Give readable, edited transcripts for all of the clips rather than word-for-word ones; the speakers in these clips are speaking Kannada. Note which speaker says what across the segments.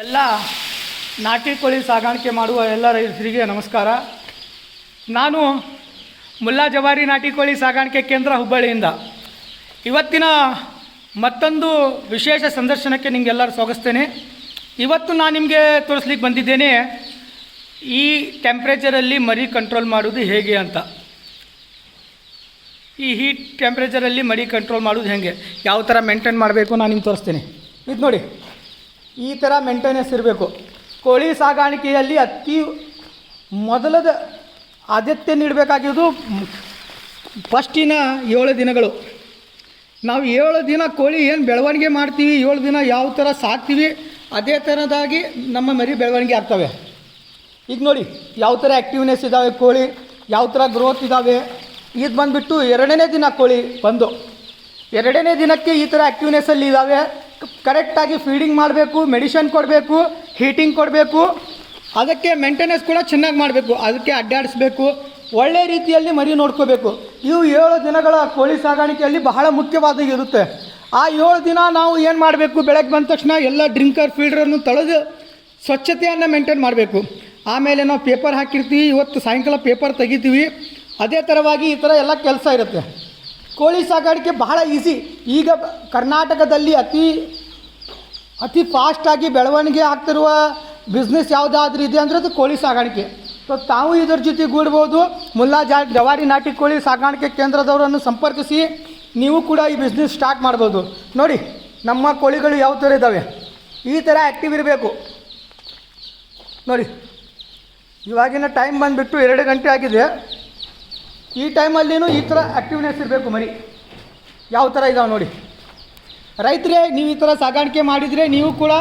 Speaker 1: ಎಲ್ಲ ನಾಟಿ ಕೋಳಿ ಸಾಗಾಣಿಕೆ ಮಾಡುವ ಎಲ್ಲ ರೈತರಿಗೆ ನಮಸ್ಕಾರ. ನಾನು ಮುಲ್ಲಾ ಜವಾರಿ ನಾಟಿ ಕೋಳಿ ಸಾಗಾಣಿಕೆ ಕೇಂದ್ರ ಹುಬ್ಬಳ್ಳಿಯಿಂದ ಇವತ್ತಿನ ಮತ್ತೊಂದು ವಿಶೇಷ ಸಂದರ್ಶನಕ್ಕೆ ನಿಮಗೆಲ್ಲರೂ ಸ್ವಾಗತಿಸ್ತೇನೆ. ಇವತ್ತು ನಾನು ನಿಮಗೆ ತೋರಿಸ್ಲಿಕ್ಕೆ ಬಂದಿದ್ದೇನೆ ಈ ಟೆಂಪ್ರೇಚರಲ್ಲಿ ಮರಿ ಕಂಟ್ರೋಲ್ ಮಾಡೋದು ಹೇಗೆ ಅಂತ. ಈ ಹೀಟ್ ಟೆಂಪ್ರೇಚರಲ್ಲಿ ಮರಿ ಕಂಟ್ರೋಲ್ ಮಾಡೋದು ಹೇಗೆ, ಯಾವ ಥರ ಮೇಂಟೈನ್ ಮಾಡಬೇಕು ನಾನು ನಿಮ್ಗೆ ತೋರಿಸ್ತೇನೆ. ಇದು ನೋಡಿ, ಈ ಥರ ಮೇಂಟೆನೆನ್ಸ್ ಇರಬೇಕು. ಕೋಳಿ ಸಾಗಾಣಿಕೆಯಲ್ಲಿ ಅತಿ ಮೊದಲದ ಆದ್ಯತೆ ನೀಡಬೇಕಾಗಿರೋದು ಫಸ್ಟಿನ 7 ದಿನಗಳು. ನಾವು 7 ದಿನ ಕೋಳಿ ಏನು ಬೆಳವಣಿಗೆ ಮಾಡ್ತೀವಿ, 7 ದಿನ ಯಾವ ಥರ ಸಾಕ್ತೀವಿ ಅದೇ ಥರದಾಗಿ ನಮ್ಮ ಮರಿ ಬೆಳವಣಿಗೆ ಆಗ್ತವೆ. ಈಗ ನೋಡಿ ಯಾವ ಥರ ಆ್ಯಕ್ಟಿವ್ನೆಸ್ ಇದ್ದಾವೆ ಕೋಳಿ, ಯಾವ ಥರ ಗ್ರೋತ್ ಇದ್ದಾವೆ. ಇದು ಬಂದುಬಿಟ್ಟು 2ನೇ ದಿನ ಕೋಳಿ ಬಂದು 2ನೇ ದಿನಕ್ಕೆ ಈ ಥರ ಆ್ಯಕ್ಟಿವ್ನೆಸ್ಸಲ್ಲಿ ಇದ್ದಾವೆ. ಕರೆಕ್ಟಾಗಿ ಫೀಡಿಂಗ್ ಮಾಡಬೇಕು, ಮೆಡಿಷನ್ ಕೊಡಬೇಕು, ಹೀಟಿಂಗ್ ಕೊಡಬೇಕು, ಅದಕ್ಕೆ ಮೇಂಟೆನೆನ್ಸ್ ಕೂಡ ಚೆನ್ನಾಗಿ ಮಾಡಬೇಕು, ಅದಕ್ಕೆ ಅಡ್ಡಾಡಿಸ್ಬೇಕು, ಒಳ್ಳೆಯ ರೀತಿಯಲ್ಲಿ ಮರಿ ನೋಡ್ಕೋಬೇಕು. ಇವು 7 ದಿನಗಳ ಕೋಳಿ ಸಾಗಾಣಿಕೆಯಲ್ಲಿ ಬಹಳ ಮುಖ್ಯವಾದ ಇರುತ್ತೆ. ಆ 7 ದಿನ ನಾವು ಏನು ಮಾಡಬೇಕು, ಬೆಳಗ್ಗೆ ಬಂದ ತಕ್ಷಣ ಎಲ್ಲ ಡ್ರಿಂಕರ್ ಫೀಲ್ಡ್ರನ್ನು ತೊಳೆದು ಸ್ವಚ್ಛತೆಯನ್ನು ಮೇಂಟೈನ್ ಮಾಡಬೇಕು. ಆಮೇಲೆ ನಾವು ಪೇಪರ್ ಹಾಕಿರ್ತೀವಿ, ಇವತ್ತು ಸಾಯಂಕಾಲ ಪೇಪರ್ ತೆಗಿತೀವಿ. ಅದೇ ಥರವಾಗಿ ಈ ಥರ ಎಲ್ಲ ಕೆಲಸ ಇರುತ್ತೆ. ಕೋಳಿ ಸಾಗಾಣಿಕೆ ಬಹಳ ಈಸಿ. ಈಗ ಕರ್ನಾಟಕದಲ್ಲಿ ಅತಿ ಫಾಸ್ಟಾಗಿ ಬೆಳವಣಿಗೆ ಆಗ್ತಿರುವ ಬಿಸ್ನೆಸ್ ಯಾವುದಾದ್ರೂ ಇದೆ ಅಂದರೆ ಅದು ಕೋಳಿ ಸಾಗಾಣಿಕೆ. ಸೊ ತಾವು ಇದರ ಜೊತೆ ಗೂಡ್ಬೋದು. ಮುಲ್ಲಾ ಜವಾರಿ ನಾಟಿ ಕೋಳಿ ಸಾಗಾಣಿಕೆ ಕೇಂದ್ರದವರನ್ನು ಸಂಪರ್ಕಿಸಿ ನೀವು ಕೂಡ ಈ ಬಿಸ್ನೆಸ್ ಸ್ಟಾರ್ಟ್ ಮಾಡ್ಬೋದು. ನೋಡಿ ನಮ್ಮ ಕೋಳಿಗಳು ಯಾವ ಥರ ಇದ್ದಾವೆ, ಈ ಥರ ಆ್ಯಕ್ಟಿವ್ ಇರಬೇಕು. ನೋಡಿ ಇವಾಗಿನ ಟೈಮ್ ಬಂದುಬಿಟ್ಟು 2 ಗಂಟೆ ಆಗಿದೆ. ಈ ಟೈಮಲ್ಲಿನೂ ಈ ಥರ ಆ್ಯಕ್ಟಿವ್ನೆಸ್ ಇರಬೇಕು ಮರಿ. ಯಾವ ಥರ ಇದ್ದಾವೆ ನೋಡಿ. ರೈತರೇ, ನೀವು ಈ ಥರ ಸಾಗಾಣಿಕೆ ಮಾಡಿದರೆ ನೀವು ಕೂಡ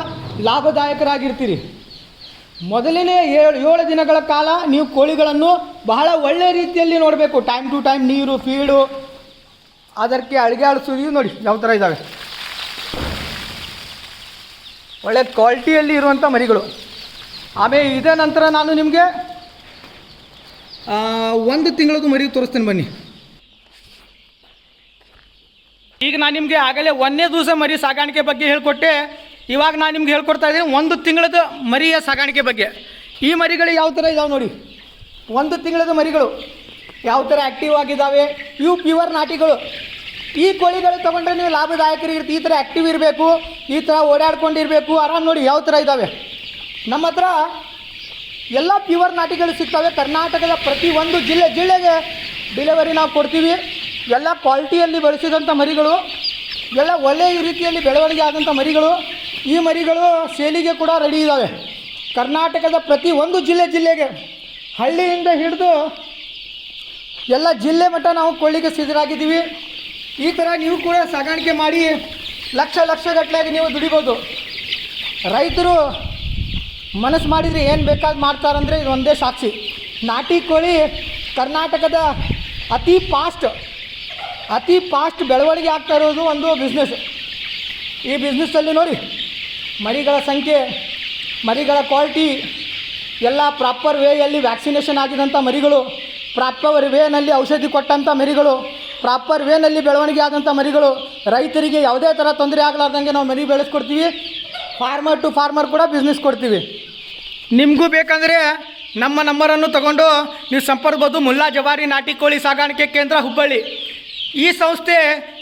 Speaker 1: ಲಾಭದಾಯಕರಾಗಿರ್ತೀರಿ. ಮೊದಲನೇ 7 ದಿನಗಳ ಕಾಲ ನೀವು ಕೋಳಿಗಳನ್ನು ಬಹಳ ಒಳ್ಳೆಯ ರೀತಿಯಲ್ಲಿ ನೋಡಬೇಕು. ಟೈಮ್ ಟು ಟೈಮ್ ನೀರು, ಫೀಡು, ಅದಕ್ಕೆ ಅಳಿಗಾಡಿಸೋದು. ನೋಡಿ ಯಾವ ಥರ ಇದ್ದಾವೆ, ಒಳ್ಳೆ ಕ್ವಾಲಿಟಿಯಲ್ಲಿ ಇರುವಂಥ ಮರಿಗಳು. ಆಮೇಲೆ ಇದೇ ನಂತರ ನಾನು ನಿಮಗೆ 1 ತಿಂಗಳದ್ದು ಮರಿ ತೋರಿಸ್ತೇನೆ ಬನ್ನಿ. ಈಗ ನಾನು ನಿಮಗೆ ಆಗಲೇ 1ನೇ ದಿವಸ ಮರಿ ಸಾಗಾಣಿಕೆ ಬಗ್ಗೆ ಹೇಳಿಕೊಟ್ಟೆ. ಇವಾಗ ನಾನು ನಿಮ್ಗೆ ಹೇಳ್ಕೊಡ್ತಾ ಇದ್ದೀನಿ 1 ತಿಂಗಳದ ಮರಿಯ ಸಾಗಾಣಿಕೆ ಬಗ್ಗೆ. ಈ ಮರಿಗಳು ಯಾವ ಥರ ಇದ್ದಾವೆ ನೋಡಿ. 1 ತಿಂಗಳದ ಮರಿಗಳು ಯಾವ ಥರ ಆ್ಯಕ್ಟಿವ್ ಆಗಿದ್ದಾವೆ. ಇವು ಪ್ಯೂರ್ ನಾಟಿಗಳು. ಈ ಕೋಳಿಗಳು ತೊಗೊಂಡ್ರೆ ನೀವು ಲಾಭದಾಯಕರಿಗಿರ್ತೀವಿ. ಈ ಥರ ಆ್ಯಕ್ಟಿವ್ ಇರಬೇಕು, ಈ ಥರ ಓಡಾಡ್ಕೊಂಡಿರಬೇಕು. ಆರಾಮ್ ನೋಡಿ ಯಾವ ಥರ ಇದ್ದಾವೆ. ನಮ್ಮ ಹತ್ರ ಎಲ್ಲ ಪ್ಯೂರ್ ನಾಟಿಗಳು ಸಿಗ್ತವೆ. ಕರ್ನಾಟಕದ ಪ್ರತಿ ಒಂದು ಜಿಲ್ಲೆಗೆ ಡೆಲಿವರಿ ನಾವು ಕೊಡ್ತೀವಿ. ಎಲ್ಲ ಕ್ವಾಲಿಟಿಯಲ್ಲಿ ಬೆಳೆಸಿದಂಥ ಮರಿಗಳು, ಎಲ್ಲ ಒಳ್ಳೆಯ ರೀತಿಯಲ್ಲಿ ಬೆಳವಣಿಗೆ ಆದಂಥ ಮರಿಗಳು. ಈ ಮರಿಗಳು ಸೇಲಿಗೆ ಕೂಡ ರೆಡಿ ಇದ್ದಾವೆ. ಕರ್ನಾಟಕದ ಪ್ರತಿ ಒಂದು ಜಿಲ್ಲೆಗೆ ಹಳ್ಳಿಯಿಂದ ಹಿಡಿದು ಎಲ್ಲ ಜಿಲ್ಲೆ ಮಟ್ಟ ನಾವು ಕೊಳ್ಳಿಗೆ ಸಿದ್ಧರಾಗಿದ್ದೀವಿ. ಈ ಥರ ನೀವು ಕೂಡ ಸಾಗಾಣಿಕೆ ಮಾಡಿ ಲಕ್ಷಗಟ್ಟಲೆಯಾಗಿ ನೀವು ದುಡಿಬೋದು. ರೈತರು ಮನಸ್ಸು ಮಾಡಿದರೆ ಏನು ಬೇಕಾದ ಮಾಡ್ತಾರಂದರೆ ಇದು ಒಂದೇ ಸಾಕ್ಷಿ. ನಾಟಿ ಕೋಳಿ ಕರ್ನಾಟಕದ ಅತಿ ಫಾಸ್ಟ್ ಬೆಳವಣಿಗೆ ಆಗ್ತಾ ಇರೋದು ಒಂದು ಬಿಸ್ನೆಸ್. ಈ ಬಿಸ್ನೆಸ್ಸಲ್ಲಿ ನೋಡಿ ಮರಿಗಳ ಸಂಖ್ಯೆ, ಮರಿಗಳ ಕ್ವಾಲಿಟಿ ಎಲ್ಲ ಪ್ರಾಪರ್ ವೇಯಲ್ಲಿ ವ್ಯಾಕ್ಸಿನೇಷನ್ ಆಗಿದಂಥ ಮರಿಗಳು, ಪ್ರಾಪರ್ ವೇನಲ್ಲಿ ಔಷಧಿ ಕೊಟ್ಟಂಥ ಮರಿಗಳು, ಪ್ರಾಪರ್ ವೇನಲ್ಲಿ ಬೆಳವಣಿಗೆ ಆದಂಥ ಮರಿಗಳು. ರೈತರಿಗೆ ಯಾವುದೇ ಥರ ತೊಂದರೆ ಆಗಲಾರ್ದಂಗೆ ನಾವು ಮರಿ ಬೆಳೆಸ್ಕೊಡ್ತೀವಿ. ಫಾರ್ಮರ್ ಟು ಫಾರ್ಮರ್ ಕೂಡ ಬಿಸ್ನೆಸ್ ಕೊಡ್ತೀವಿ. ನಿಮಗೂ ಬೇಕಂದರೆ ನಮ್ಮ ನಂಬರನ್ನು ತಗೊಂಡು ನೀವು ಸಂಪರ್ಕಬೋದು. ಮುಲ್ಲಾ ಜವಾರಿ ನಾಟಿ ಕೋಳಿ ಸಾಗಾಣಿಕೆ ಕೇಂದ್ರ ಹುಬ್ಬಳ್ಳಿ. ಈ ಸಂಸ್ಥೆ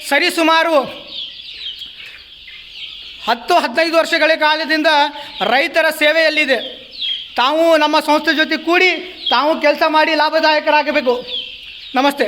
Speaker 1: ಸರಿಸುಮಾರು 10-15 ವರ್ಷಗಳ ಕಾಲದಿಂದ ರೈತರ ಸೇವೆಯಲ್ಲಿದೆ. ತಾವು ನಮ್ಮ ಸಂಸ್ಥೆ ಜೊತೆ ಕೂಡಿ ತಾವು ಕೆಲಸ ಮಾಡಿ ಲಾಭದಾಯಕರಾಗಬೇಕು. ನಮಸ್ತೆ.